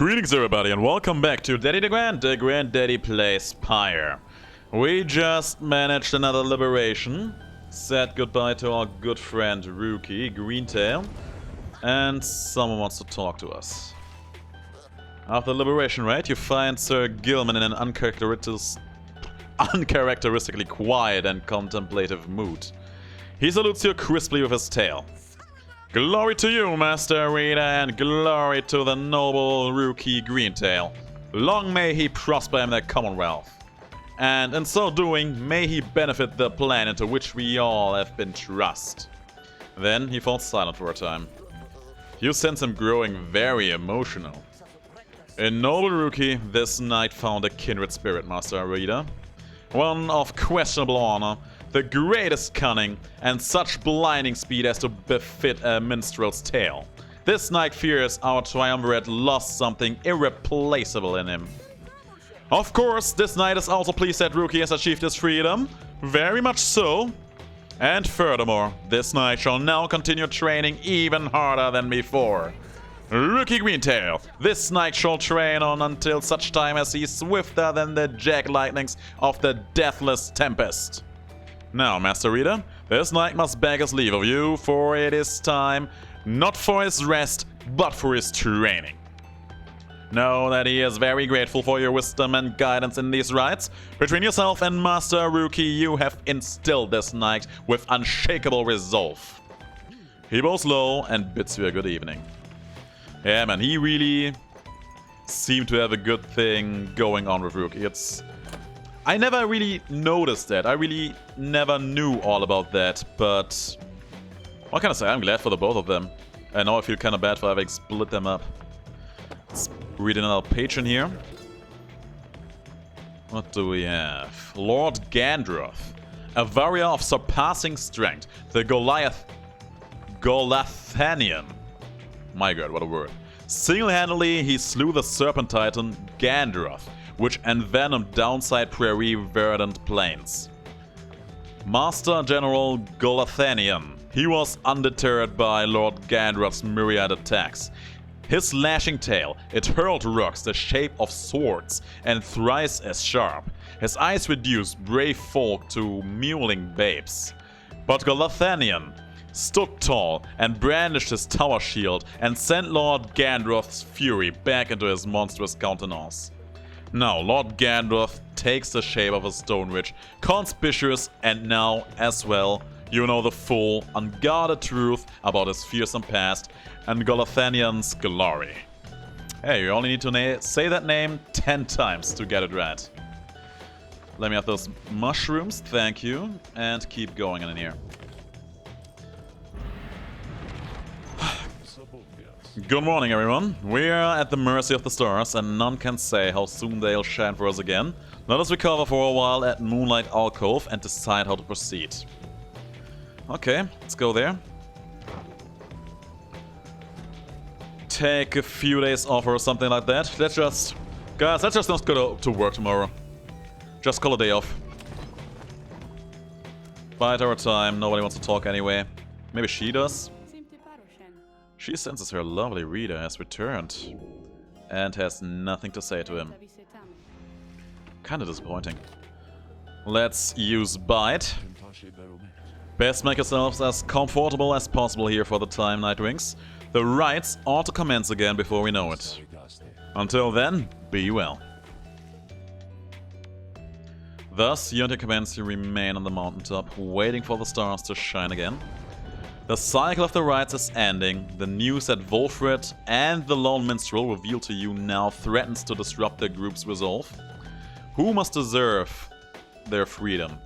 Greetings everybody and welcome back to Daddy DeGrand, Daddy Plays Pyre. We just managed another liberation, said goodbye to our good friend Rookie, Greentail, and someone wants to talk to us. After the liberation raid, you find Sir Gilman in an uncharacteristically quiet and contemplative mood. He salutes you crisply with his tail. Glory to you, Master Reader, and glory to the noble Rookie Greentail. Long may he prosper in the Commonwealth. And in so doing, may he benefit the plan into which we all have been thrust. Then he falls silent for a time. You sense him growing very emotional. In noble Rookie, this knight found a kindred spirit, Master Reader. One of questionable honor, the greatest cunning, and such blinding speed as to befit a minstrel's tale. This knight fears our triumvirate lost something irreplaceable in him. Of course, this knight is also pleased that Rookie has achieved his freedom. Very much so. And furthermore, this knight shall now continue training even harder than before. Rookie Greentail, this knight shall train on until such time as he is swifter than the jack lightnings of the deathless tempest. Now, Master Reader, this knight must beg his leave of you, for it is time, not for his rest, but for his training. Know that he is very grateful for your wisdom and guidance in these rites. Between yourself and Master Rookie, you have instilled this knight with unshakable resolve. He bows low and bids you a good evening. Yeah, man, he really seemed to have a good thing going on with Rookie. I never really noticed that. I really never knew all about that, but what can I say? I'm glad for the both of them. And now I feel kind of bad for having split them up. Let's read another page in here. What do we have? Lord Gandroth, a warrior of surpassing strength, the Golathanian. My god, what a word. Single-handedly, he slew the serpent titan Gandroth, which envenomed downside prairie verdant plains. Master General Golathanian, he was undeterred by Lord Gandroth's myriad attacks. His lashing tail, it hurled rocks the shape of swords and thrice as sharp. His eyes reduced brave folk to mewling babes. But Golathanian stood tall and brandished his tower shield and sent Lord Gandroth's fury back into his monstrous countenance. Now, Lord Gandroth takes the shape of a stone ridge, conspicuous, and now, as well, you know the full, unguarded truth about his fearsome past and Golathanian's glory. Hey, you only need to say that name 10 times to get it right. Let me have those mushrooms, thank you, and keep going in here. Good morning, everyone. We are at the mercy of the stars, and none can say how soon they'll shine for us again. Let us recover for a while at Moonlight Alcove and decide how to proceed. Okay, let's go there. Take a few days off or something like that. Guys, let's just not go to work tomorrow. Just call a day off. Bide our time, nobody wants to talk anyway. Maybe she does? She senses her lovely reader has returned and has nothing to say to him. Kinda disappointing. Let's use Bite. Best make yourselves as comfortable as possible here for the time, Nightwings. The rites ought to commence again before we know it. Until then, be well. Thus, you and your commands remain on the mountaintop, waiting for the stars to shine again. The cycle of the rites is ending. The news that Volfred and the Lone Minstrel revealed to you now threatens to disrupt their group's resolve. Who must deserve their freedom?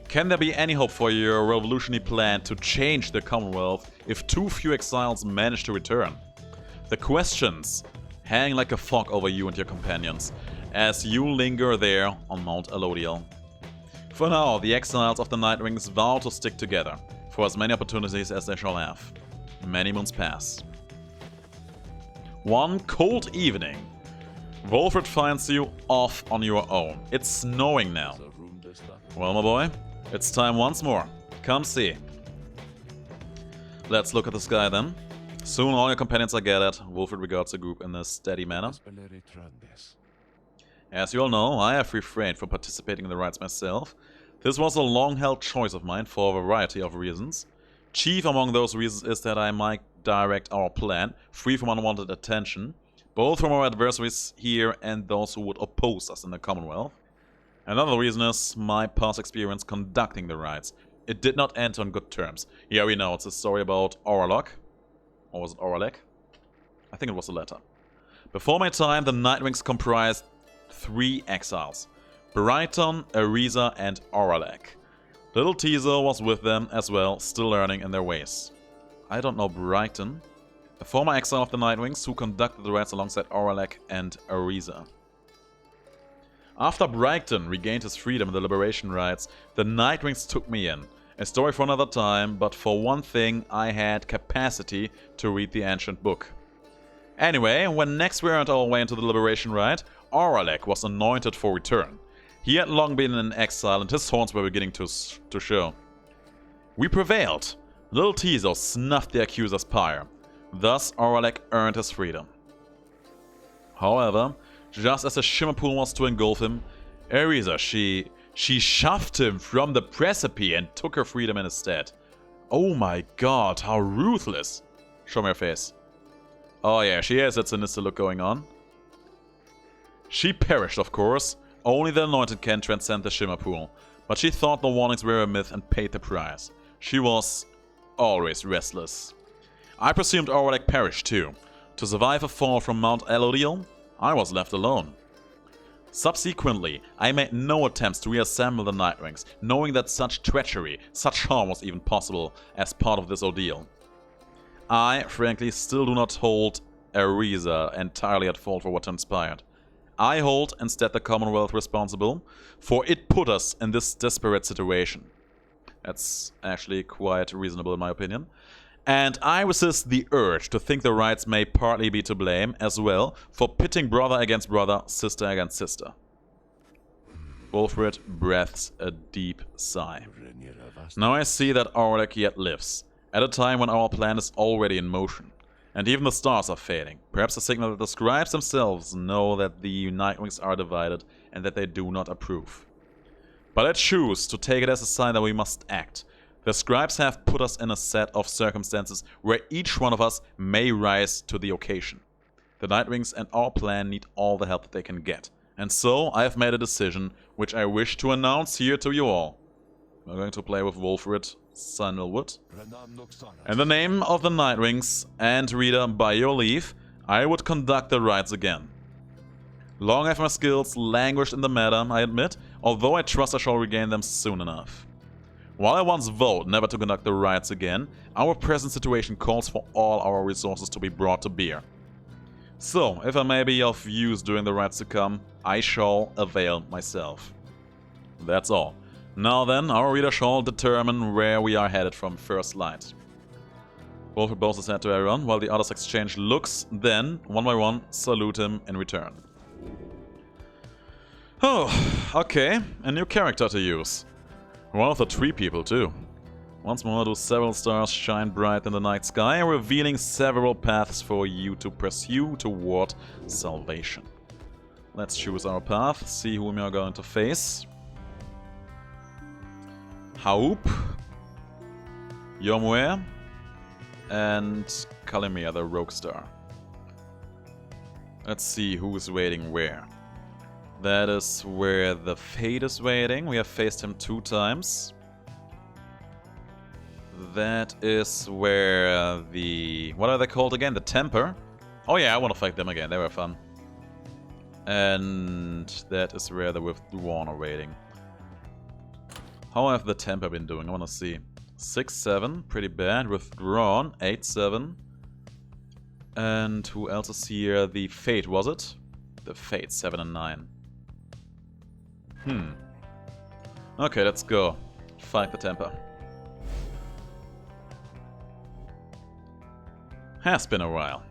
Can there be any hope for your revolutionary plan to change the Commonwealth if too few exiles manage to return? The questions hang like a fog over you and your companions as you linger there on Mount Elodiel. For now, the exiles of the Nightwings vow to stick together for as many opportunities as they shall have. Many moons pass. One cold evening, Volfred finds you off on your own. It's snowing now. Well, my boy, it's time once more. Come see. Let's look at the sky then. Soon all your companions are gathered. Volfred regards the group in a steady manner. As you all know, I have refrained from participating in the rites myself. This was a long-held choice of mine for a variety of reasons. Chief among those reasons is that I might direct our plan, free from unwanted attention, both from our adversaries here and those who would oppose us in the Commonwealth. Another reason is my past experience conducting the rites. It did not end on good terms. Yeah, we know, it's a story about Orlok. Or was it Orlek? I think it was the latter. Before my time, the Nightwings comprised 3 exiles. Brighton, Ariza, and Orlek. Little Tizo was with them as well, still learning in their ways. I don't know Brighton. A former exile of the Nightwings who conducted the rites alongside Orlek and Ariza. After Brighton regained his freedom in the Liberation Rites, the Nightwings took me in. A story for another time, but for one thing, I had capacity to read the ancient book. Anyway, when next we earned our way into the Liberation Rite, Orlek was anointed for return. He had long been in exile and his horns were beginning to show. We prevailed. Little Tizo snuffed the accuser's pyre. Thus, Orlek earned his freedom. However, just as the shimmer pool was to engulf him, Ariza, she shoved him from the precipice and took her freedom in his stead. Oh my god, how ruthless. Show me her face. Oh yeah, she has that sinister look going on. She perished, of course. Only the anointed can transcend the shimmer pool. But she thought the warnings were a myth and paid the price. She was always restless. I presumed Orlek perished too. To survive a fall from Mount Elodiel, I was left alone. Subsequently, I made no attempts to reassemble the Nightwings, knowing that such treachery, such harm was even possible as part of this ordeal. I, frankly, still do not hold Ariza entirely at fault for what transpired. I hold instead the Commonwealth responsible, for it put us in this desperate situation. That's actually quite reasonable in my opinion. And I resist the urge to think the rites may partly be to blame as well for pitting brother against brother, sister against sister. Volfred breathes a deep sigh. Now I see that Orlek yet lives, at a time when our plan is already in motion. And even the stars are fading. Perhaps a signal that the scribes themselves know that the Nightwings are divided and that they do not approve. But I choose to take it as a sign that we must act. The scribes have put us in a set of circumstances where each one of us may rise to the occasion. The Nightwings and our plan need all the help that they can get. And so I have made a decision which I wish to announce here to you all. We're going to play with Volfred Sandalwood. In the name of the Nightwings, and reader, by your leave, I would conduct the rites again. Long have my skills languished in the matter, I admit, although I trust I shall regain them soon enough. While I once vowed never to conduct the rites again, our present situation calls for all our resources to be brought to bear. So, if I may be of use during the rites to come, I shall avail myself. That's all. Now then, our reader shall determine where we are headed from first light. Volfred bows his head to everyone, while the others exchange looks, then, one by one, salute him in return. Oh, okay, a new character to use. One of the tree people, too. Once more do several stars shine bright in the night sky, revealing several paths for you to pursue toward salvation. Let's choose our path, see whom we are going to face. Haup, Yomue, and Kalimir, the rogue star. Let's see who's waiting where. That is where the Fate is waiting. We have faced him 2 times. That is where the... what are they called again? The Temper? Oh yeah, I want to fight them again. They were fun. And that is where the Withdrawn are waiting. How have the Temper been doing? I want to see. 6-7, pretty bad. Withdrawn, 8-7. And who else is here? The Fate, was it? The Fate, 7 and 9. Okay, let's go. Fight the Temper. Has been a while.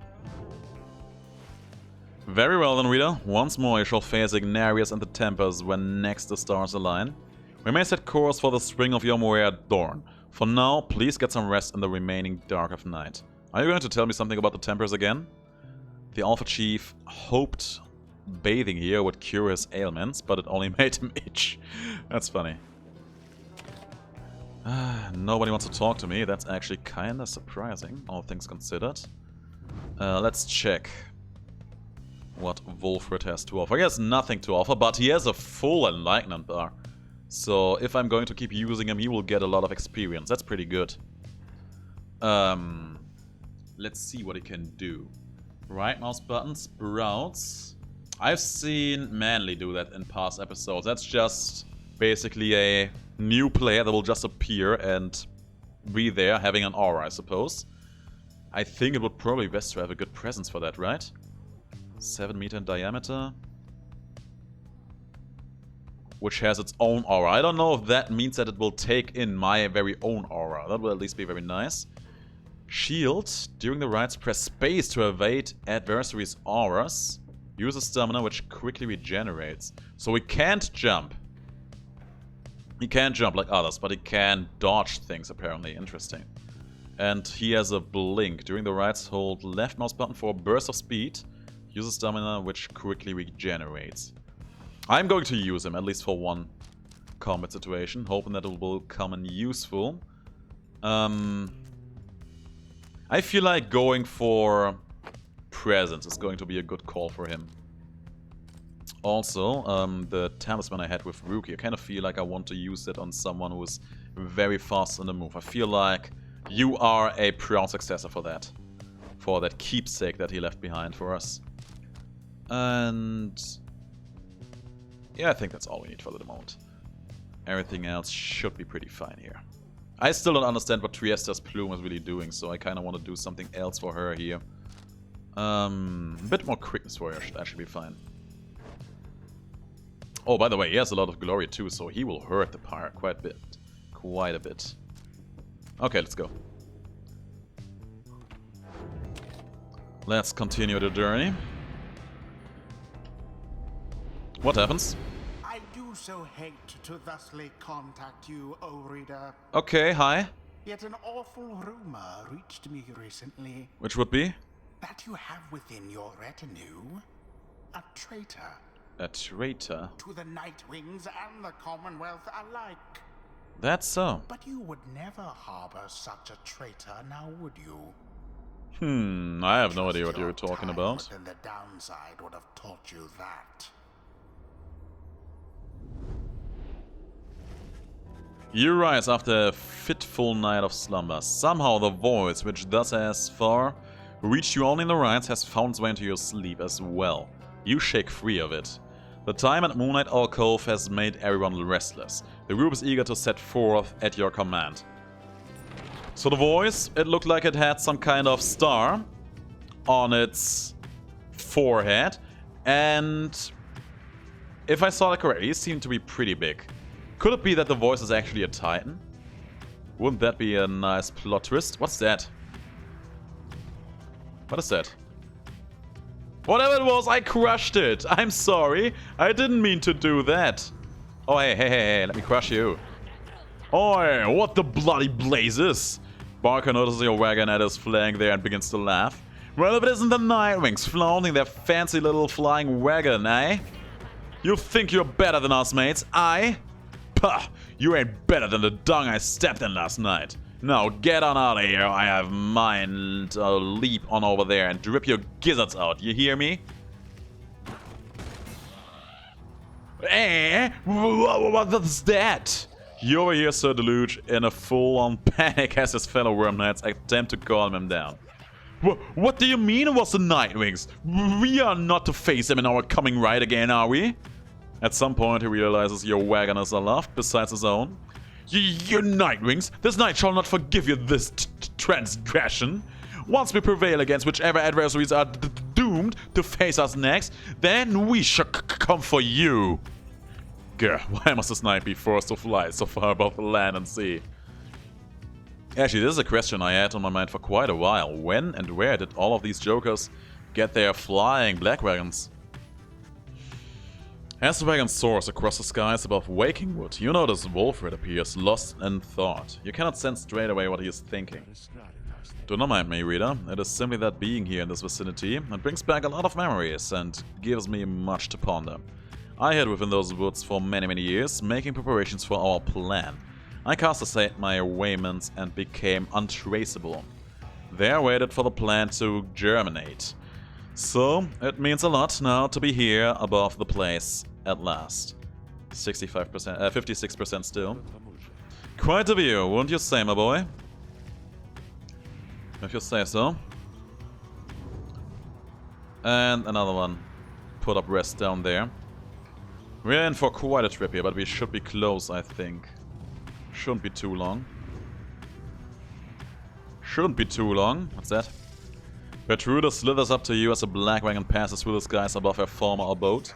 Very well then, reader. Once more you shall face Ignarius and the Tempers when next the stars align. We may set course for the spring of Yomuea at dawn. For now, please get some rest in the remaining dark of night. Are you going to tell me something about the Tempers again? The Alpha Chief hoped bathing here would cure his ailments, but it only made him itch. That's funny. Nobody wants to talk to me. That's actually kinda surprising, all things considered. Let's check what Volfred has to offer. He has nothing to offer, but he has a full enlightenment bar. So if I'm going to keep using him, he will get a lot of experience. That's pretty good. Let's see what he can do. Right mouse button, sprouts. I've seen Manly do that in past episodes. That's just basically a new player that will just appear and be there, having an aura, I suppose. I think it would probably be best to have a good presence for that, right? 7 meter in diameter. Which has its own aura. I don't know if that means that it will take in my very own aura. That will at least be very nice. Shield. During the rites, press space to evade adversaries' auras. Use a stamina which quickly regenerates. So we can't jump. He can't jump like others, but he can dodge things apparently. Interesting. And he has a blink. During the rites, hold left mouse button for a burst of speed. Use a stamina which quickly regenerates. I'm going to use him, at least for one combat situation, hoping that it will come in useful. I feel like going for presence is going to be a good call for him. Also, the talisman I had with Rookie, I kind of feel like I want to use it on someone who is very fast on the move. I feel like you are a proud successor for that. For that keepsake that he left behind for us. And yeah, I think that's all we need for the moment. Everything else should be pretty fine here. I still don't understand what Triesta's plume is really doing, so I kind of want to do something else for her here. A bit more quickness for her should actually be fine. Oh, by the way, he has a lot of glory too, so he will hurt the Pyre quite a bit. Quite a bit. Okay, let's go. Let's continue the journey. What happens? I do so hate to thusly contact you, O reader. Okay, hi. Yet an awful rumor reached me recently. Which would be? That you have within your retinue a traitor. A traitor? To the Nightwings and the Commonwealth alike. That's so. But you would never harbor such a traitor, now would you? I have no idea what you're talking about. Then the downside would have taught you that. You rise after a fitful night of slumber. Somehow the voice, which thus has far reached you only in the rites, has found its way into your sleep as well. You shake free of it. The time at Moonlight Alcove has made everyone restless. The group is eager to set forth at your command. So the voice, it looked like it had some kind of star on its forehead. And if I saw that correctly, it seemed to be pretty big. Could it be that the voice is actually a Titan? Wouldn't that be a nice plot twist? What's that? What is that? Whatever it was, I crushed it. I'm sorry. I didn't mean to do that. Oh, hey, let me crush you. Oi, what the bloody blazes? Barker notices your wagon at his flank there and begins to laugh. Well, if it isn't the Nightwings flaunting their fancy little flying wagon, eh? You think you're better than us, mates? Pah, you ain't better than the dung I stepped in last night. Now get on out of here. I have mine to leap on over there and drip your gizzards out. You hear me? What's that? You over here, Sir Deluge, in a full-on panic as his fellow Worm Knights attempt to calm him down. What do you mean it was the Nightwings? We are not to face them in our coming ride again, are we? At some point he realizes your wagon is aloft besides his own. You Nightwings, this night shall not forgive you this transgression. Once we prevail against whichever adversaries are doomed to face us next, then we shall come for you. Grr, why must this knight be forced to fly so far above the land and sea? Actually, this is a question I had on my mind for quite a while. When and where did all of these jokers get their flying black wagons? As the wagon soars across the skies above Wakingwood, you notice Volfred appears lost in thought. You cannot sense straight away what he is thinking. Do not mind me, reader. It is simply that being here in this vicinity, it brings back a lot of memories and gives me much to ponder. I hid within those woods for many years, making preparations for our plan. I cast aside my wayments and became untraceable. There I waited for the plan to germinate. So, it means a lot now to be here above the place at last. 56% still. Quite a view, wouldn't you say, my boy? If you say so. And another one. Put up rest down there. We're in for quite a trip here, but we should be close, I think. Shouldn't be too long. Shouldn't be too long. What's that? Bertruda slithers up to you as a black wagon passes through the skies above her former abode.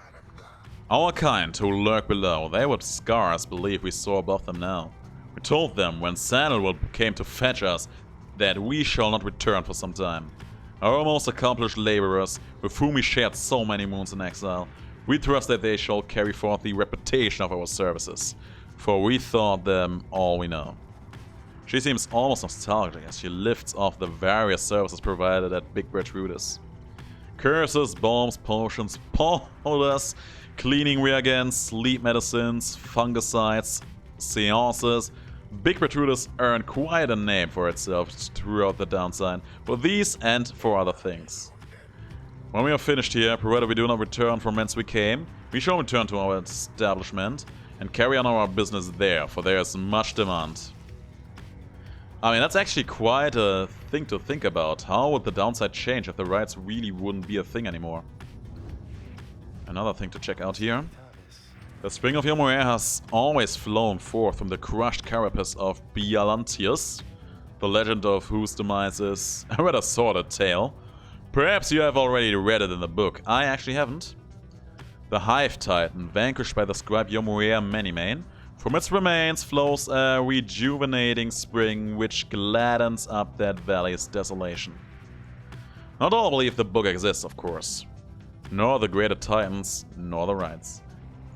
Our kind, who lurk below, they would scarce believe we soar above them now. We told them when Sandalwood came to fetch us that we shall not return for some time. Our most accomplished laborers, with whom we shared so many moons in exile, we trust that they shall carry forth the reputation of our services, for we thought them all we know. She seems almost nostalgic as she lifts off the various services provided at Big Bertruda's. Curses, bombs, potions, powders, cleaning reagents, sleep medicines, fungicides, seances. Big Bertruda's earned quite a name for itself throughout the downside, for these and for other things. When we are finished here, provided we do not return from whence we came, we shall return to our establishment and carry on our business there, for there is much demand. I mean, that's actually quite a thing to think about. How would the downside change if the riots really wouldn't be a thing anymore? Another thing to check out here. The spring of Yomoe has always flown forth from the crushed carapace of Bialantius, the legend of whose demise is a rather sordid tale. Perhaps you have already read it in the book. I actually haven't. The Hive Titan, vanquished by the scribe Yomuea Manymane, from its remains flows a rejuvenating spring which gladdens up that valley's desolation. Not all believe the book exists, of course. Nor the greater titans, nor the rites.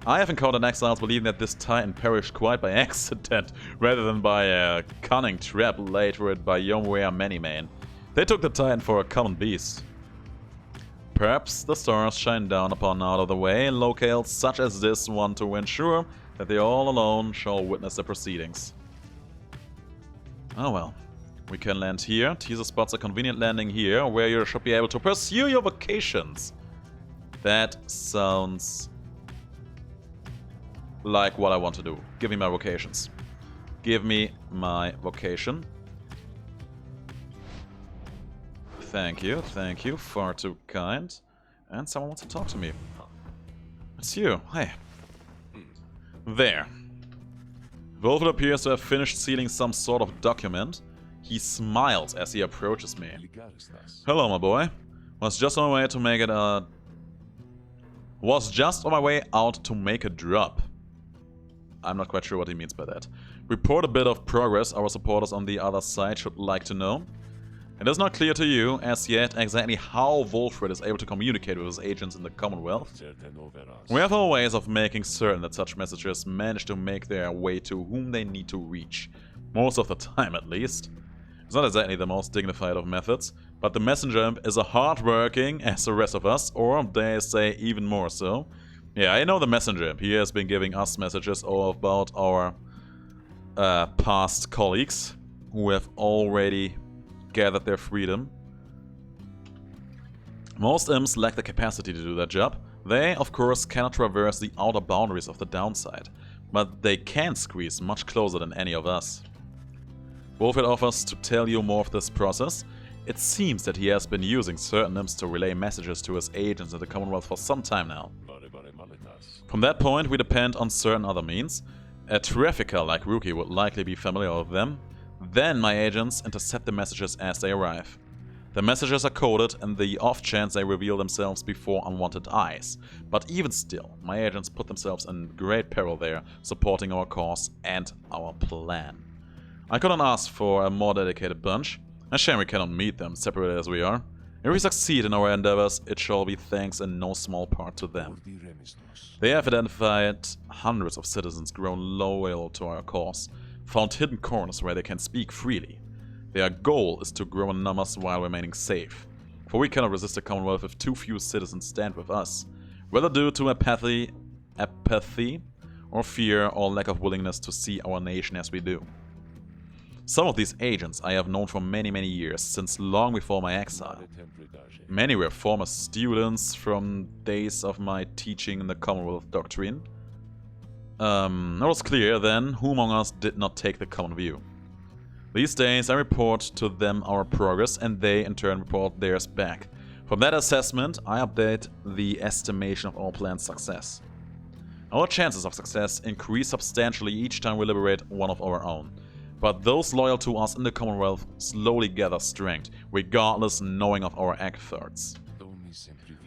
I have encountered exiles believing that this titan perished quite by accident, rather than by a cunning trap laid for it by Yomuea Manymane. They took the titan for a common beast. Perhaps the stars shine down upon out of the way locales such as this one to ensure that they all alone shall witness the proceedings. Oh well. We can land here. Teaser spots a convenient landing here where you should be able to pursue your vocations. That sounds like what I want to do. Give me my vocations. Give me my vocation. Thank you, far too kind. And someone wants to talk to me. It's you, hi. There. Volfred appears to have finished sealing some sort of document. He smiles as he approaches me. Hello, my boy. Was just on my way out to make a drop. I'm not quite sure what he means by that. Report a bit of progress our supporters on the other side should like to know. It is not clear to you, as yet, exactly how Volfred is able to communicate with his agents in the Commonwealth. We have our ways of making certain that such messages manage to make their way to whom they need to reach. Most of the time, at least. It's not exactly the most dignified of methods, but the messenger imp is a hard-working as the rest of us, or dare I say even more so. Yeah, I know the messenger imp. He has been giving us messages about our past colleagues who have already gathered their freedom. Most imps lack the capacity to do that job. They, of course, cannot traverse the outer boundaries of the downside, but they can squeeze much closer than any of us. Volfred offers to tell you more of this process. It seems that he has been using certain imps to relay messages to his agents in the Commonwealth for some time now. From that point, we depend on certain other means. A trafficker like Rookie would likely be familiar with them. Then my agents intercept the messages as they arrive. The messages are coded and the off chance they reveal themselves before unwanted eyes. But even still, my agents put themselves in great peril there, supporting our cause and our plan. I couldn't ask for a more dedicated bunch. A shame we cannot meet them, separated as we are. If we succeed in our endeavors, it shall be thanks in no small part to them. They have identified hundreds of citizens grown loyal to our cause, found hidden corners where they can speak freely. Their goal is to grow in numbers while remaining safe. For we cannot resist a Commonwealth if too few citizens stand with us, whether due to apathy, or fear, or lack of willingness to see our nation as we do. Some of these agents I have known for many, many years, since long before my exile. Many were former students from days of my teaching in the Commonwealth doctrine. It was clear then who among us did not take the common view. These days I report to them our progress, and they in turn report theirs back. From that assessment, I update the estimation of our plan's success. Our chances of success increase substantially each time we liberate one of our own. But those loyal to us in the Commonwealth slowly gather strength, regardless knowing of our efforts.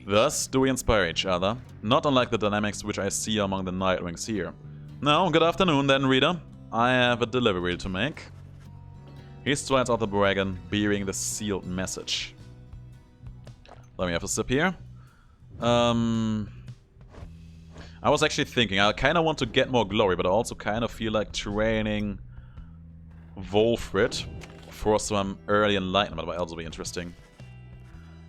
Thus do we inspire each other, not unlike the dynamics which I see among the Nightwings here. Now, good afternoon then, reader. I have a delivery to make. He strides out the wagon, bearing the sealed message. Let me have a sip here. I was actually thinking, I kind of want to get more glory, but I also kind of feel like training Volfred for some early enlightenment, but else will be interesting.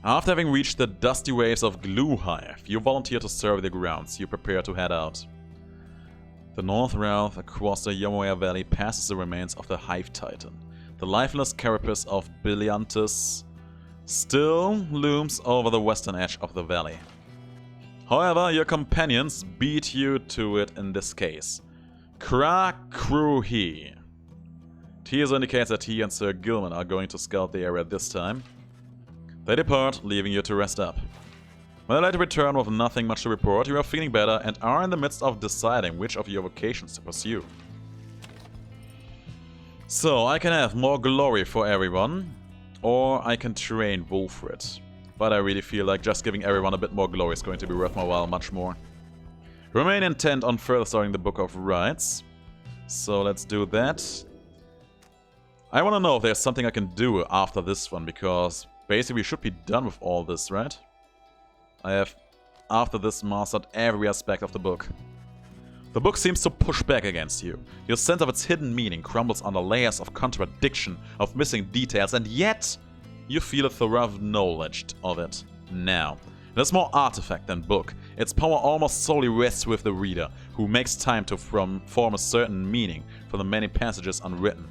After having reached the dusty waves of Gluhive, you volunteer to survey the grounds. You prepare to head out. The north route across the Yomoya Valley passes the remains of the Hive Titan. The lifeless carapace of Brilliantus still looms over the western edge of the valley. However, your companions beat you to it in this case. Krakruhi. Tears indicates that he and Sir Gilman are going to scout the area this time. They depart, leaving you to rest up. When they later return with nothing much to report, you are feeling better and are in the midst of deciding which of your vocations to pursue. So, I can have more glory for everyone, or I can train Volfred. But I really feel like just giving everyone a bit more glory is going to be worth my while much more. Remain intent on further starting the Book of Rites. So let's do that. I want to know if there's something I can do after this one, because basically we should be done with all this, right? I have, after this, mastered every aspect of the book. The book seems to push back against you. Your sense of its hidden meaning crumbles under layers of contradiction, of missing details, and yet you feel a thorough knowledge of it now. It is more artifact than book. Its power almost solely rests with the reader, who makes time to form a certain meaning for the many passages unwritten.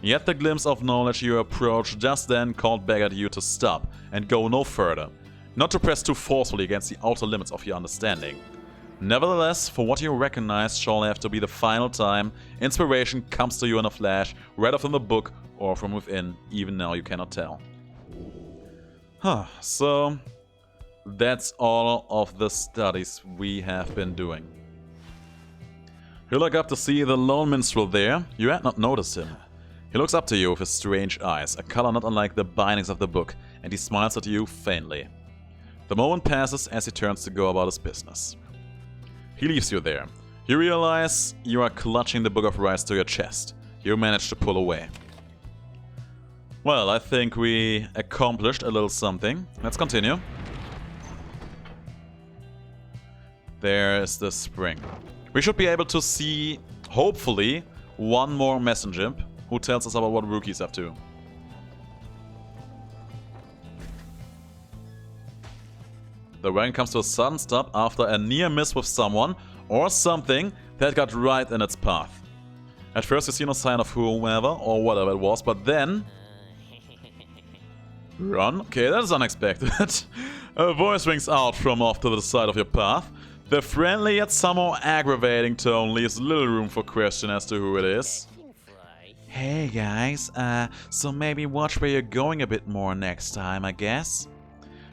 Yet the glimpse of knowledge you approach just then called back at you to stop and go no further, not to press too forcefully against the outer limits of your understanding. Nevertheless, for what you recognize shall have to be the final time, inspiration comes to you in a flash, right from the book or from within, even now you cannot tell. So that's all of the studies we have been doing. You look up to see the lone minstrel there. You had not noticed him. He looks up to you with his strange eyes, a color not unlike the bindings of the book, and he smiles at you faintly. The moment passes as he turns to go about his business. He leaves you there. You realize you are clutching the Book of Rites to your chest. You manage to pull away. Well, I think we accomplished a little something. Let's continue. There is the spring. We should be able to see, hopefully, one more messenger who tells us about what Rookie's up to. The wagon comes to a sudden stop after a near miss with someone or something that got right in its path. At first you see no sign of whomever or whatever it was, but then... Run? Okay, that is unexpected. A voice rings out from off to the side of your path. The friendly yet somehow aggravating tone leaves little room for question as to who it is. Hey guys, so maybe watch where you're going a bit more next time, I guess?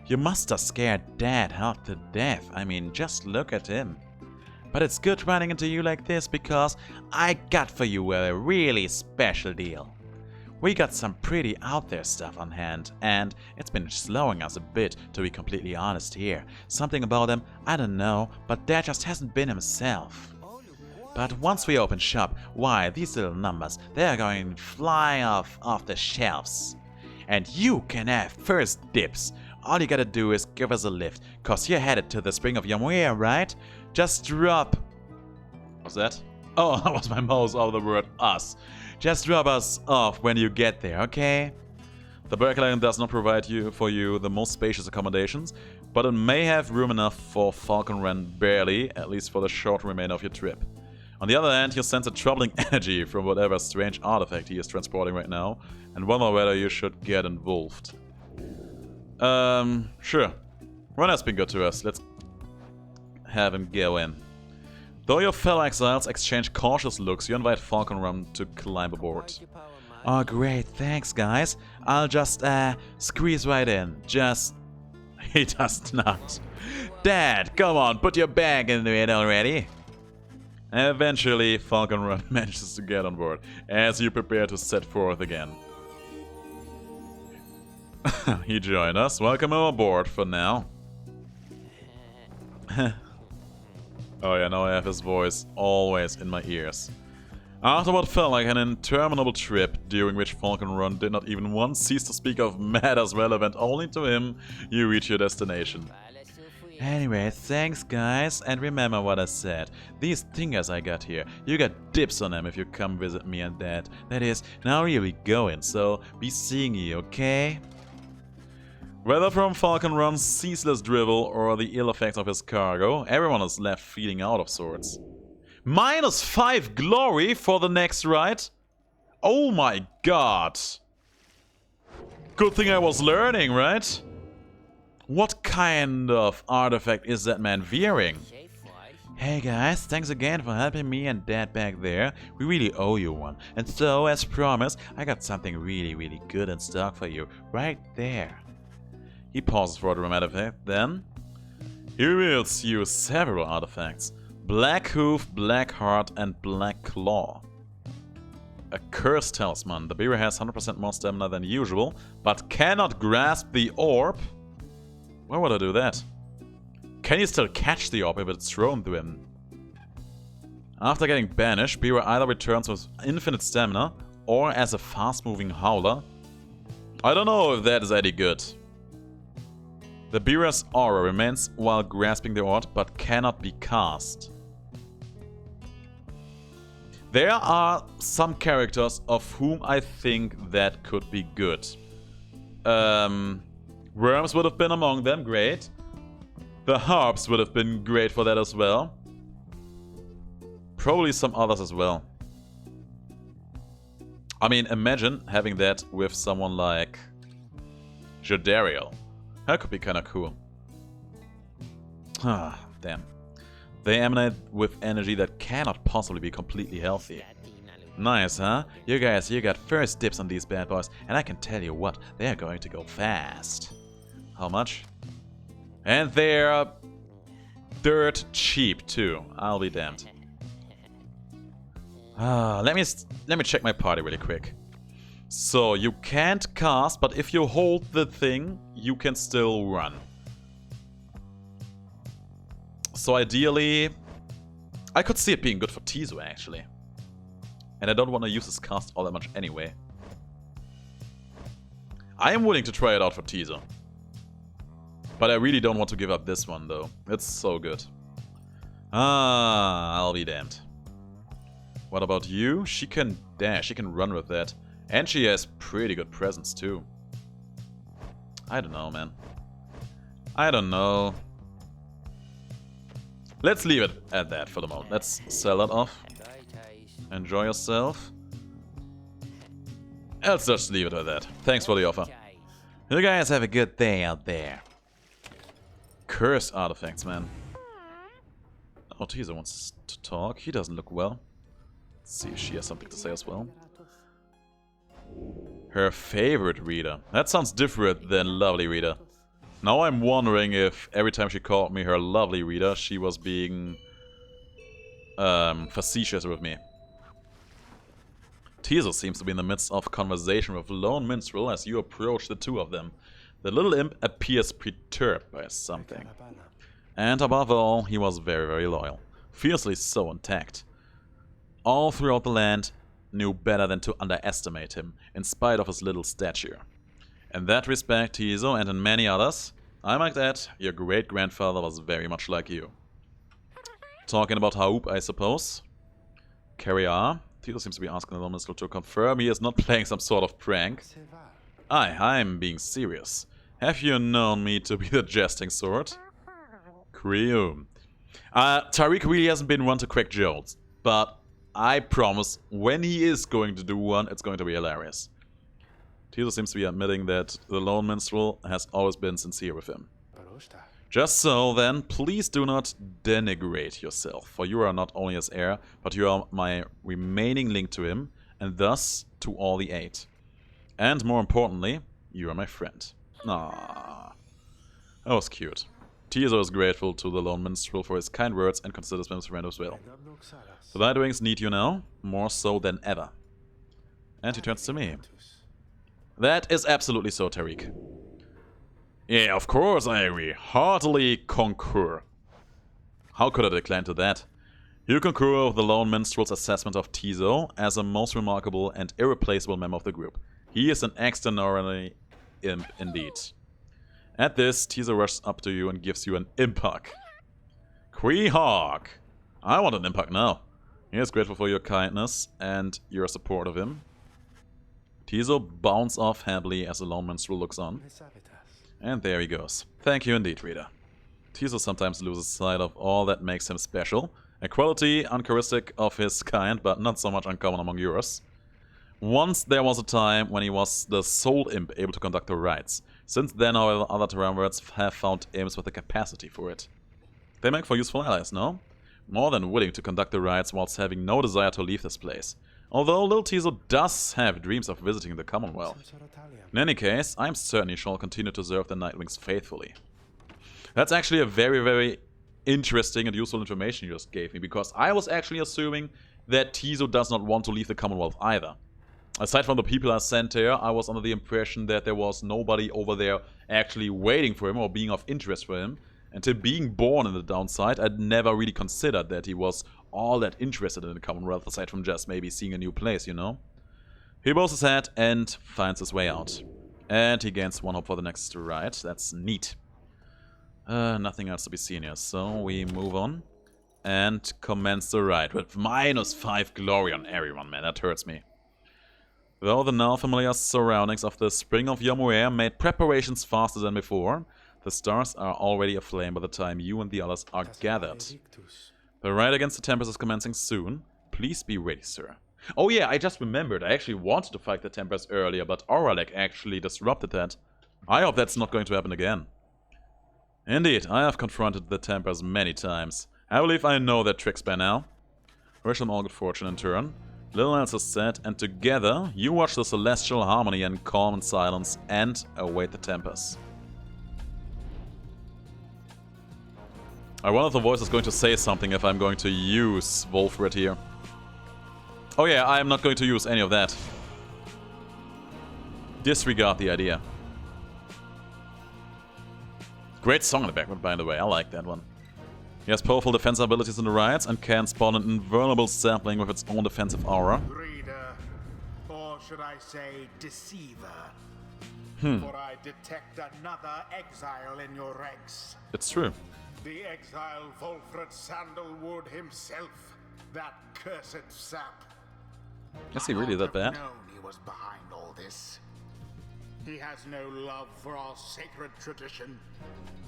You must have scared Dad half to death. I mean, just look at him. But it's good running into you like this because I got for you a really special deal. We got some pretty out there stuff on hand, and it's been slowing us a bit, to be completely honest here. Something about him, I don't know, but Dad just hasn't been himself. But once we open shop, why, these little numbers, they're going to fly off the shelves. And you can have first dibs. All you gotta do is give us a lift, cause you're headed to the spring of Yomoya, right? Just drop... What's that? Oh, that was my mouse of the word us. Just drop us off when you get there, okay? The Berkelein does not provide for you the most spacious accommodations, but it may have room enough for Falcon Wren barely, at least for the short remainder of your trip. On the other hand, you sense a troubling energy from whatever strange artifact he is transporting right now, and wonder whether you should get involved. Sure. Ren has been good to us. Let's have him go in. Though your fellow exiles exchange cautious looks, you invite Falcon Wren to climb aboard. Oh great, thanks guys. I'll just, squeeze right in. Just... He does not. Dad, come on, put your bag into it already. Eventually, Falcon Wren manages to get on board, as you prepare to set forth again. He joined us. Welcome aboard for now. Oh yeah, now I have his voice always in my ears. After what felt like an interminable trip, during which Falcon Wren did not even once cease to speak of matters relevant only to him, you reach your destination. Anyway, thanks guys, and remember what I said. These thingers I got here, you got dips on them if you come visit me and Dad. That is, now really going, so be seeing you, okay? Whether from Falcon Wren's ceaseless drivel or the ill effects of his cargo, everyone is left feeling out of sorts. -5 glory for the next ride? Oh my god! Good thing I was learning, right? What kind of artifact is that man wearing? Hey guys, thanks again for helping me and Dad back there. We really owe you one. And so, as promised, I got something really good in stock for you, right there. He pauses for a dramatic effect, then he reveals you several artifacts. Black Hoof, Black Heart, and Black Claw. A Curse Talisman. The bearer has 100% more stamina than usual, but cannot grasp the orb. Why would I do that? Can you still catch the orb if it's thrown to him? After getting banished, Pyre either returns with infinite stamina or as a fast-moving howler. I don't know if that is any good. The bearer's aura remains while grasping the orb, but cannot be cast. There are some characters of whom I think that could be good. Worms would have been among them, great. The harps would have been great for that as well. Probably some others as well. I mean, imagine having that with someone like Jodariel. That could be kinda cool. Ah, damn. They emanate with energy that cannot possibly be completely healthy. Nice, huh? You guys, you got first dibs on these bad boys, and I can tell you what, they're going to go fast. How much? And they're dirt cheap too. I'll be damned. Let me check my party really quick. So you can't cast, but if you hold the thing, you can still run. So ideally, I could see it being good for Tizo actually. And I don't want to use this cast all that much anyway. I am willing to try it out for Tizo. But I really don't want to give up this one though. It's so good. Ah, I'll be damned. What about you? She can dash, she can run with that. And she has pretty good presence too. I don't know, man. I don't know. Let's leave it at that for the moment. Let's sell that off. Enjoy yourself. Let's just leave it at that. Thanks for the offer. You guys have a good day out there. Curse artifacts, man. Oh, Tizo wants to talk. He doesn't look well. Let's see if she has something to say as well. Her favorite reader. That sounds different than lovely reader. Now I'm wondering if every time she called me her lovely reader, she was being facetious with me. Tizo seems to be in the midst of a conversation with Lone Minstrel as you approach the two of them. The little imp appears perturbed by something. And above all, he was very loyal. Fiercely so intact. All throughout the land, knew better than to underestimate him, in spite of his little stature. In that respect, Tizo, and in many others, I might add, your great-grandfather was very much like you. Talking about Haup, I suppose. Carrier. Tito seems to be asking the Minstrel to confirm he is not playing some sort of prank. I'm being serious. Have you known me to be the jesting sort? Crew. Tariq really hasn't been one to crack jokes, but I promise, when he is going to do one, it's going to be hilarious. Tito seems to be admitting that the Lone Minstrel has always been sincere with him. Just so, then, please do not denigrate yourself, for you are not only his heir, but you are my remaining link to him, and thus to all the 8. And more importantly, you are my friend. Aww. That was cute. Tizo is grateful to the Lone Minstrel for his kind words and considers him his friend as well. The Nightwings need you now, more so than ever. And he turns to me. That is absolutely so, Tariq. Yeah, of course I agree. Heartily concur. How could I decline to that? You concur with the Lone Minstrel's assessment of Tizo as a most remarkable and irreplaceable member of the group. He is an extraordinary imp indeed. At this, Tizo rushes up to you and gives you an imp hug. Queehawk! I want an imp hug now. He is grateful for your kindness and your support of him. Tizo bounds off happily as the Lone Minstrel looks on. And there he goes. Thank you indeed, reader. Tizo sometimes loses sight of all that makes him special. A quality uncharacteristic of his kind, but not so much uncommon among yours. Once there was a time when he was the sole imp able to conduct the rites. Since then, however, other Terranverts have found imps with the capacity for it. They make for useful allies, no? More than willing to conduct the rites whilst having no desire to leave this place. Although Lil Tizo does have dreams of visiting the Commonwealth. In any case, I am certain he shall continue to serve the Nightwings faithfully. That's actually a very, very interesting and useful information you just gave me, because I was actually assuming that Tizo does not want to leave the Commonwealth either. Aside from the people I sent there, I was under the impression that there was nobody over there actually waiting for him or being of interest for him. Until being born in the downside, I'd never really considered that he was all that interested in the Commonwealth, aside from just maybe seeing a new place, you know? He bows his head and finds his way out. And he gains 1 hope for the next ride. That's neat. Nothing else to be seen here, so we move on. And commence the ride with -5 glory on everyone, man. That hurts me. Though the now familiar surroundings of the Spring of Yomuer made preparations faster than before, the stars are already aflame by the time you and the others are gathered. The ride against the Tempest is commencing soon. Please be ready, sir. Oh yeah, I just remembered. I actually wanted to fight the Tempest earlier, but Auralek actually disrupted that. I hope that's not going to happen again. Indeed, I have confronted the Tempest many times. I believe I know their tricks by now. Wish them all good fortune in turn. Little else is said, and together you watch the celestial harmony in calm and silence and await the Tempest. I wonder if the voice is going to say something if I'm going to use Volfred here. Oh yeah, I am not going to use any of that. Disregard the idea. Great song in the background, by the way. I like that one. He has powerful defense abilities in the riots and can spawn an invulnerable sapling with its own defensive aura. Reader, or should I say deceiver? For I detect another exile in your ranks. It's true. The exile Volfred Sandalwood himself, that cursed sap. Is he really that bad? Known he was behind all this. He has no love for our sacred tradition.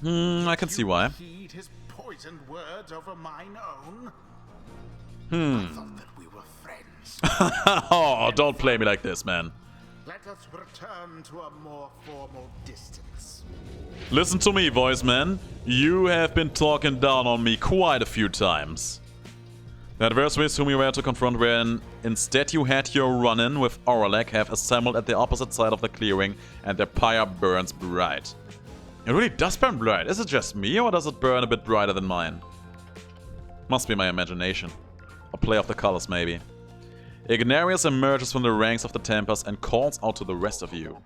I can see why. Heed his poisoned words over mine own. I thought that we were friends. Oh, don't play me like this, man. Let us return to a more formal distance. Listen to me, voice man. You have been talking down on me quite a few times. The adversaries whom you were to confront when instead you had your run-in with Auralek have assembled at the opposite side of the clearing, and their pyre burns bright. It really does burn bright. Is it just me, or does it burn a bit brighter than mine? Must be my imagination. A play of the colors, maybe. Ignarius emerges from the ranks of the Tempest and calls out to the rest of you.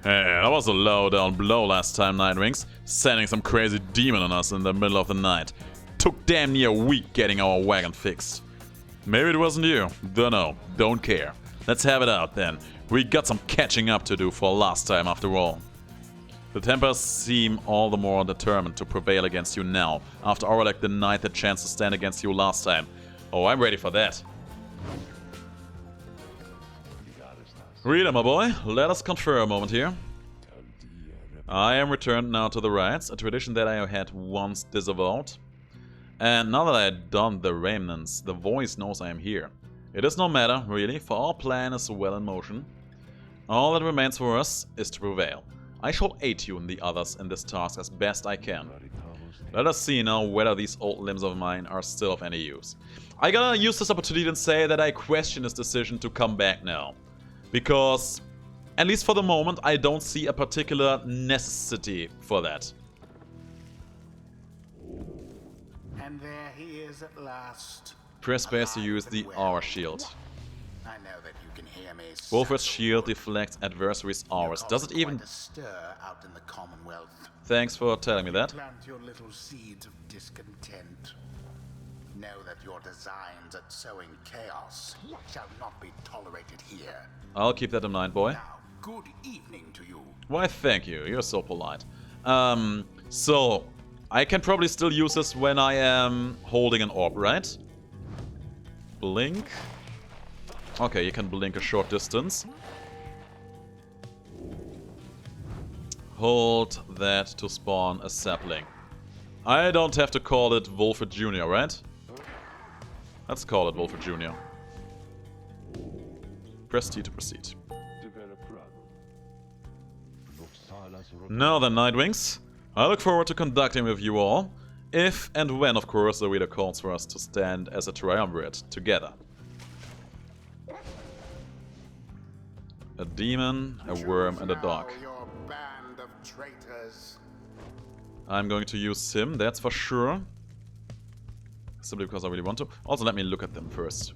Hey, that was a low-down blow last time, Nightwings. Sending some crazy demon on us in the middle of the night. Took damn near a week getting our wagon fixed. Maybe it wasn't you. Dunno. Don't care. Let's have it out then. We got some catching up to do for last time after all. The Tempest seem all the more determined to prevail against you now, after Auralek denied the chance to stand against you last time. Oh, I'm ready for that. Rita, my boy, let us confer a moment here. I am returned now to the rites, a tradition that I had once disavowed. And now that I had donned the remnants, the voice knows I am here. It is no matter, really, for our plan is well in motion. All that remains for us is to prevail. I shall aid you and the others in this task as best I can. Let us see now whether these old limbs of mine are still of any use. I gotta use this opportunity and say that I question his decision to come back now. Because, at least for the moment, I don't see a particular necessity for that. And there he is at last. Press space to use the aura shield. I know that you can hear me. Volfred's shield deflects adversaries' auras. Does it even... Quite a stir out in the Commonwealth. Thanks for telling me that. Plant your little seeds of discontent. Know that your designs at sowing chaos shall not be tolerated here. I'll keep that in mind, boy. Now, good evening to you. Why, thank you. You're so polite. So, I can probably still use this when I am holding an orb, right? Blink. Okay, you can blink a short distance. Hold that to spawn a sapling. I don't have to call it Volfred Jr., right? Let's call it Volfred Jr. Press T to proceed. Now then, Nightwings. I look forward to conducting with you all. If and when, of course, the reader calls for us to stand as a triumvirate together. A demon, a worm, and a dog. Your band of traitors. I'm going to use him, that's for sure. Simply because I really want to. Also, let me look at them first.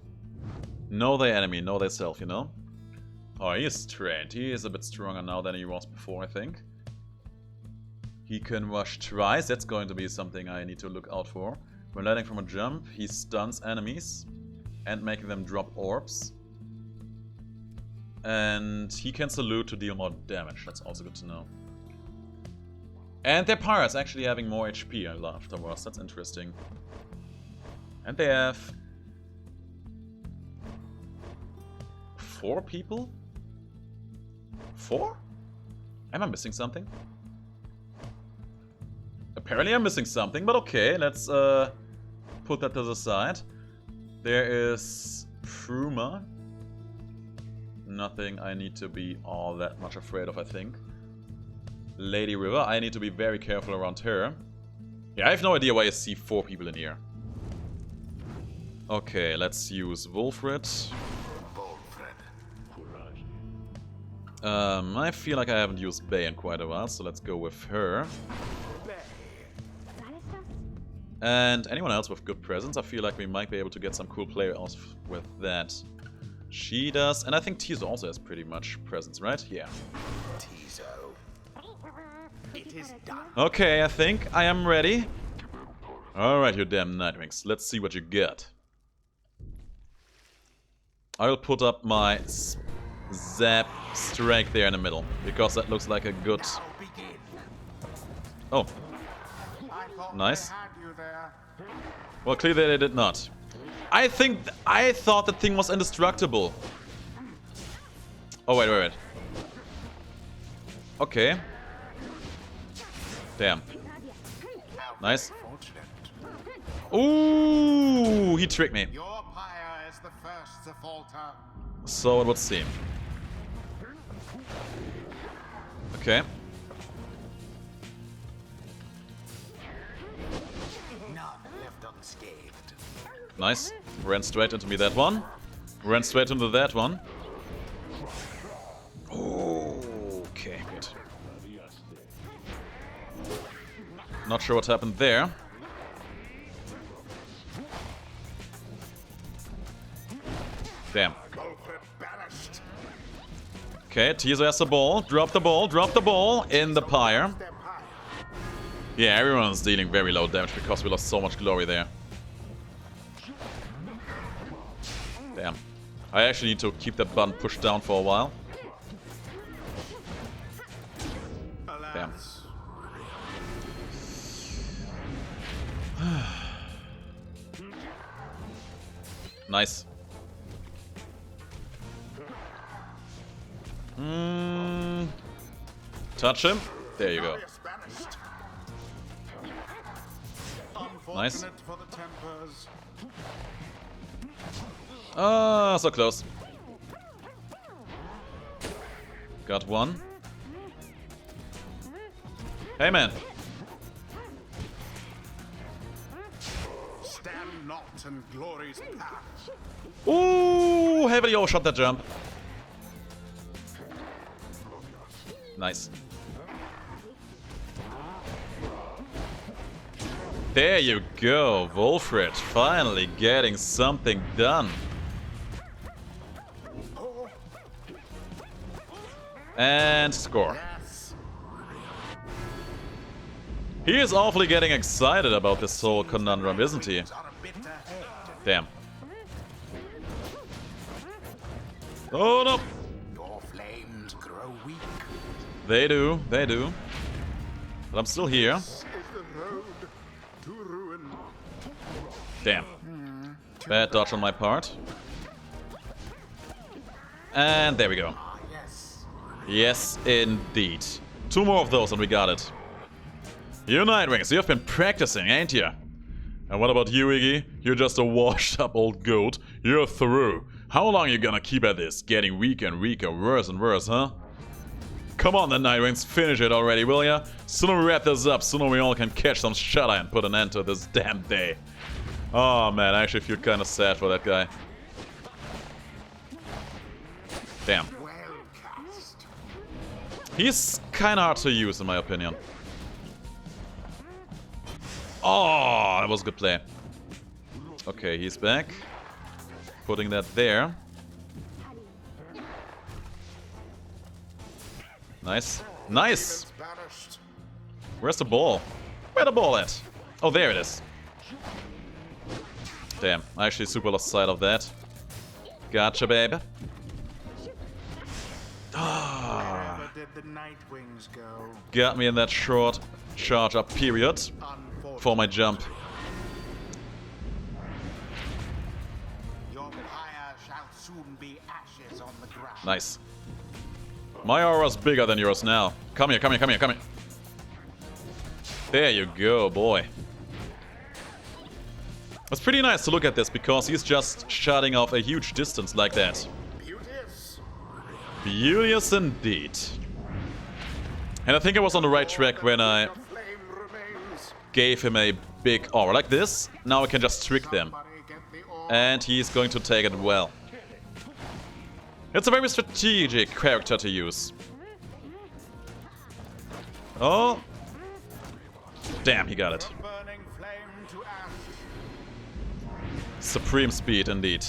Know their enemy, know their self, you know? Oh, he is trained. He is a bit stronger now than he was before, I think. He can rush twice. That's going to be something I need to look out for. When landing from a jump, he stuns enemies and making them drop orbs. And he can salute to deal more damage. That's also good to know. And their Pyre is actually having more HP afterwards. That's interesting. And they have 4 people? 4? Am I missing something? Apparently I'm missing something, but okay, let's put that to the side. There is Pruma. Nothing I need to be all that much afraid of, I think. Lady River, I need to be very careful around her. Yeah, I have no idea why I see 4 people in here. Okay, let's use Volfred. I feel like I haven't used Bay in quite a while, so let's go with her. And anyone else with good presence, I feel like we might be able to get some cool players with that. She does, and I think Tizo also has pretty much presence, right? Yeah. Tizo. It is done. Okay, I think I am ready. Alright, you damn Nightwings. Let's see what you get. I will put up my Zap Strike there in the middle, because that looks like a good... Oh. Nice. Well, clearly they did not. I thought the thing was indestructible. Oh, wait. Okay. Damn. Nice. Ooh, he tricked me. Your Pyre is the first to falter. So it would seem. Okay. None left unscathed. Nice. Ran straight into me that one. Ran straight into that one. Okay, good. Not sure what happened there. Damn. Okay, Tizo has the ball. Drop the ball in the Pyre. Yeah, everyone's dealing very low damage because we lost so much glory there. Damn. I actually need to keep that button pushed down for a while. Damn. Nice. Touch him. There you go. Nice. For the tempers. Ah, so close. Got one. Hey, man. Stand not in glory's path. Ooh, heavily overshot that jump. Nice. There you go, Volfred, finally getting something done. And score. Yes. He is awfully getting excited about this whole conundrum, isn't he? Are a bit ahead. Damn. Oh no! Your flames grow weak. They do, they do. But I'm still here. This is the road to ruin. Damn. Bad dodge on my part. And there we go. Ah, yes. Yes, indeed. 2 more of those and we got it. You Nightwings, you've been practicing, ain't ya? And what about you, Iggy? You're just a washed up old goat. You're through. How long you gonna keep at this? Getting weaker and weaker, worse and worse, huh? Come on then, Nightwings, finish it already, will ya? Sooner we wrap this up, sooner we all can catch some shut-eye and put an end to this damn day. Oh man, I actually feel kinda sad for that guy. Damn. Well cast. He's kinda hard to use in my opinion. Oh, that was a good play. Okay, he's back. Putting that there. Nice. Nice! Banished. Where's the ball? Where's the ball at? Oh, there it is. Damn, I actually super lost sight of that. Gotcha, babe. Ah, Wherever did the Nightwings go? got me in that short charge up period for my jump. Your pyre shall soon be ashes on the ground. Nice. My aura's bigger than yours now. Come here, come here, come here, come here. There you go, boy. It's pretty nice to look at this because he's just shutting off a huge distance like that. Beauteous. Beauteous indeed. And I think I was on the right track when I The flame remains. gave him a big aura like this. Now I can just trick them. Somebody get the orb. And he's going to take it well. It's a very strategic character to use. Oh. Damn, he got it. From burning flame to ash. Supreme speed indeed.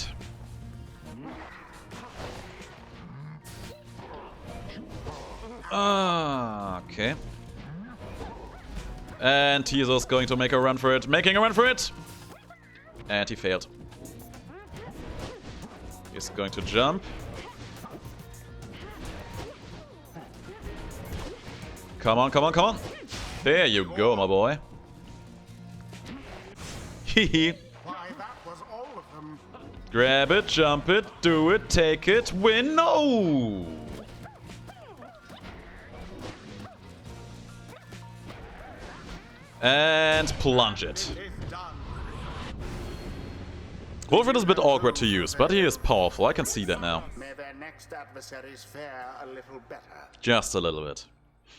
Ah, okay. And Teaser's going to make a run for it. Making a run for it! And he failed. He's going to jump. Come on, come on, come on! There you go, my boy. Hee Why, that was all of them. Grab it, jump it, do it, take it, win! No! And plunge it. It's done. Volfred is a bit awkward to use, but he is powerful. I can see that now. May their next adversaries fare a little better. Just a little bit.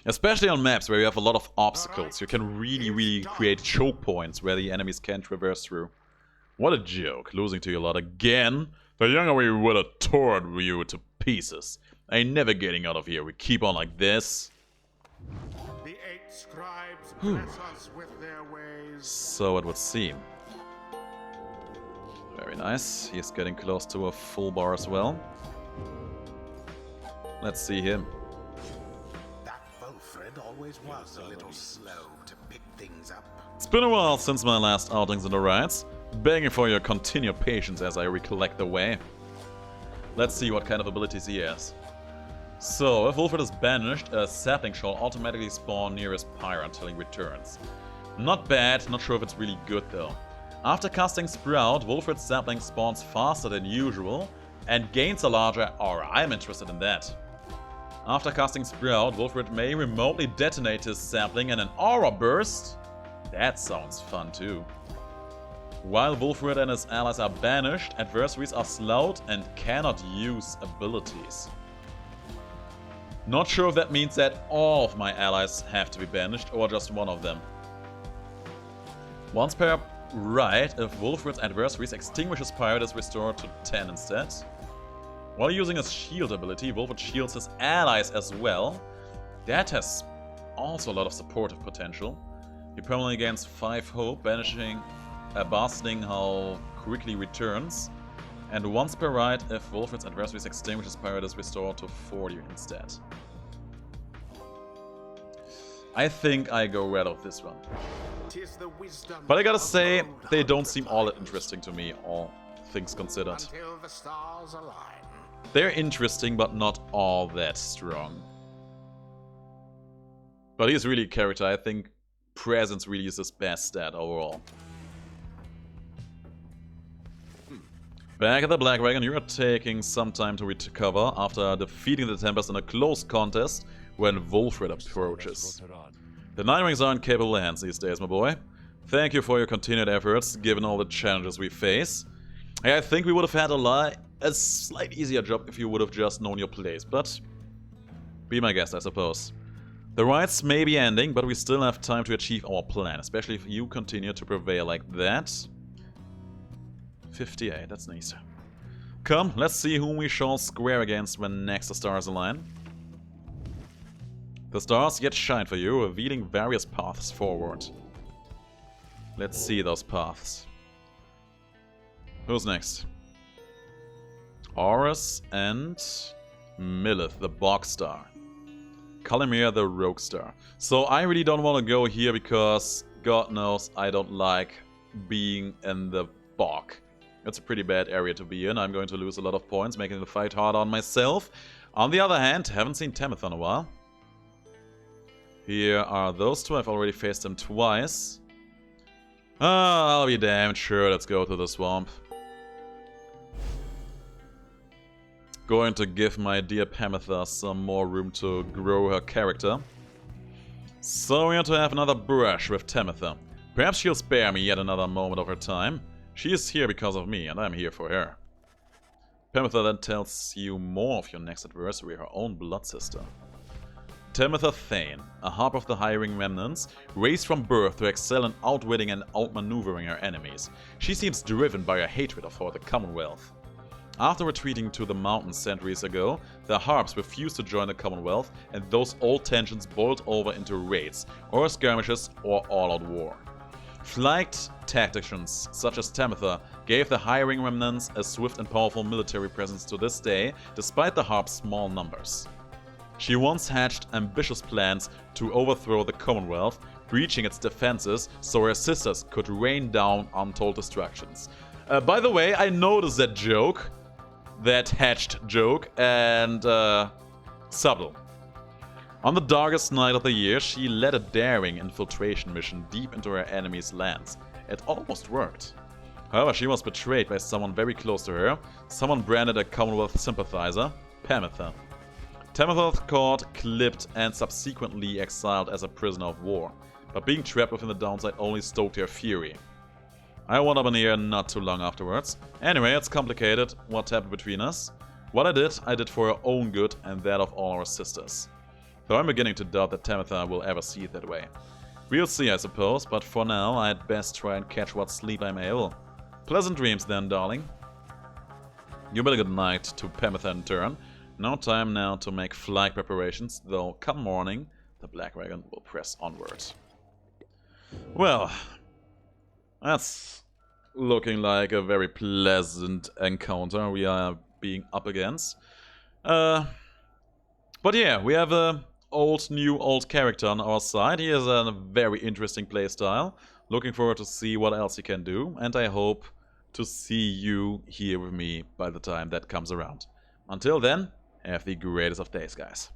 Especially on maps where you have a lot of obstacles. You can really create choke points where the enemies can't traverse through. What a joke, losing to your lot again. The younger we would have torn you to pieces. Ain't never getting out of here. We keep on like this. The 8 scribes bless us with their ways. So it would seem. Very nice. He's getting close to a full bar as well. Let's see him. That Volfred always was a little slow to pick things up. It's been a while since my last outings in the riots. Begging for your continued patience as I recollect the way. Let's see what kind of abilities he has. So, if Volfred is banished, a sapling shall automatically spawn nearest Pyre until he returns. Not bad, not sure if it's really good though. After casting Sprout, Volfred's sapling spawns faster than usual and gains a larger aura. I'm interested in that. After casting Sprout, Volfred may remotely detonate his sapling and an aura burst. That sounds fun too. While Volfred and his allies are banished, adversaries are slowed and cannot use abilities. Not sure if that means that all of my allies have to be banished or just one of them. Once per right, if Volfred's adversaries extinguish his Pyre, it is restored to 10 instead. While using his shield ability, Volfred shields his allies as well. That has also a lot of supportive potential. He permanently gains 5 hope, banishing a basting how quickly returns. And once per right, if Volfred's adversaries extinguish his Pyre, it is restored to 40 instead. I think I go red of this one. But I gotta say, they don't seem all that interesting to me, all things considered. Until the stars align. They're interesting, but not all that strong. But he's really a character. I think presence really is his best stat overall. Back at the Black Wagon, you are taking some time to recover after defeating the Tempest in a close contest when Volfred approaches. The Nine Rings are in capable hands these days, my boy. Thank you for your continued efforts, given all the challenges we face. I think we would have had a slightly easier job if you would have just known your place, but be my guest, I suppose. The rites may be ending, but we still have time to achieve our plan, especially if you continue to prevail like that. 58, that's nice. Come, let's see whom we shall square against when next the stars align. The stars yet shine for you, revealing various paths forward. Let's see those paths. Who's next? Horus and Millith, the Bog Star. Kalimir, the Rogue Star. So I really don't want to go here because God knows I don't like being in the bog. It's a pretty bad area to be in. I'm going to lose a lot of points, making the fight hard on myself. On the other hand, haven't seen Temeth in a while. Here are those two. I've already faced them twice. Ah, I'll be damned sure. Let's go to the swamp. Going to give my dear Pamitha some more room to grow her character. So we have to have another brush with Tamitha. Perhaps she'll spare me yet another moment of her time. She is here because of me, and I'm here for her. Pamitha then tells you more of your next adversary, her own blood sister. Tamitha Thane, a harp of the Hiring Remnants, raised from birth to excel in outwitting and outmaneuvering her enemies. She seems driven by a hatred for the Commonwealth. After retreating to the mountains centuries ago, the Harps refused to join the Commonwealth, and those old tensions boiled over into raids, or skirmishes, or all-out war. Flagged tacticians such as Tamitha gave the Hiring Remnants a swift and powerful military presence to this day, despite the Harp's small numbers. She once hatched ambitious plans to overthrow the Commonwealth, breaching its defenses so her sisters could rain down untold destructions. By the way, I noticed that joke, that hatched joke, and subtle. On the darkest night of the year, she led a daring infiltration mission deep into her enemy's lands. It almost worked. However, she was betrayed by someone very close to her, someone branded a Commonwealth sympathizer, Pamitha. Tamitha was caught, clipped, and subsequently exiled as a prisoner of war, but being trapped within the downside only stoked her fury. I wound up in here not too long afterwards. Anyway, it's complicated what happened between us. What I did for her own good and that of all our sisters. Though I'm beginning to doubt that Tamitha will ever see it that way. We'll see, I suppose, but for now I'd best try and catch what sleep I'm able. Pleasant dreams then, darling. You bid a good night to Pamitha in turn. No time now to make flight preparations, though come morning, the Black Dragon will press onward. Well, that's looking like a very pleasant encounter we are being up against. But yeah, we have a old character on our side. He has a very interesting playstyle. Looking forward to see what else he can do, and I hope to see you here with me by the time that comes around. Until then, have the greatest of days, guys.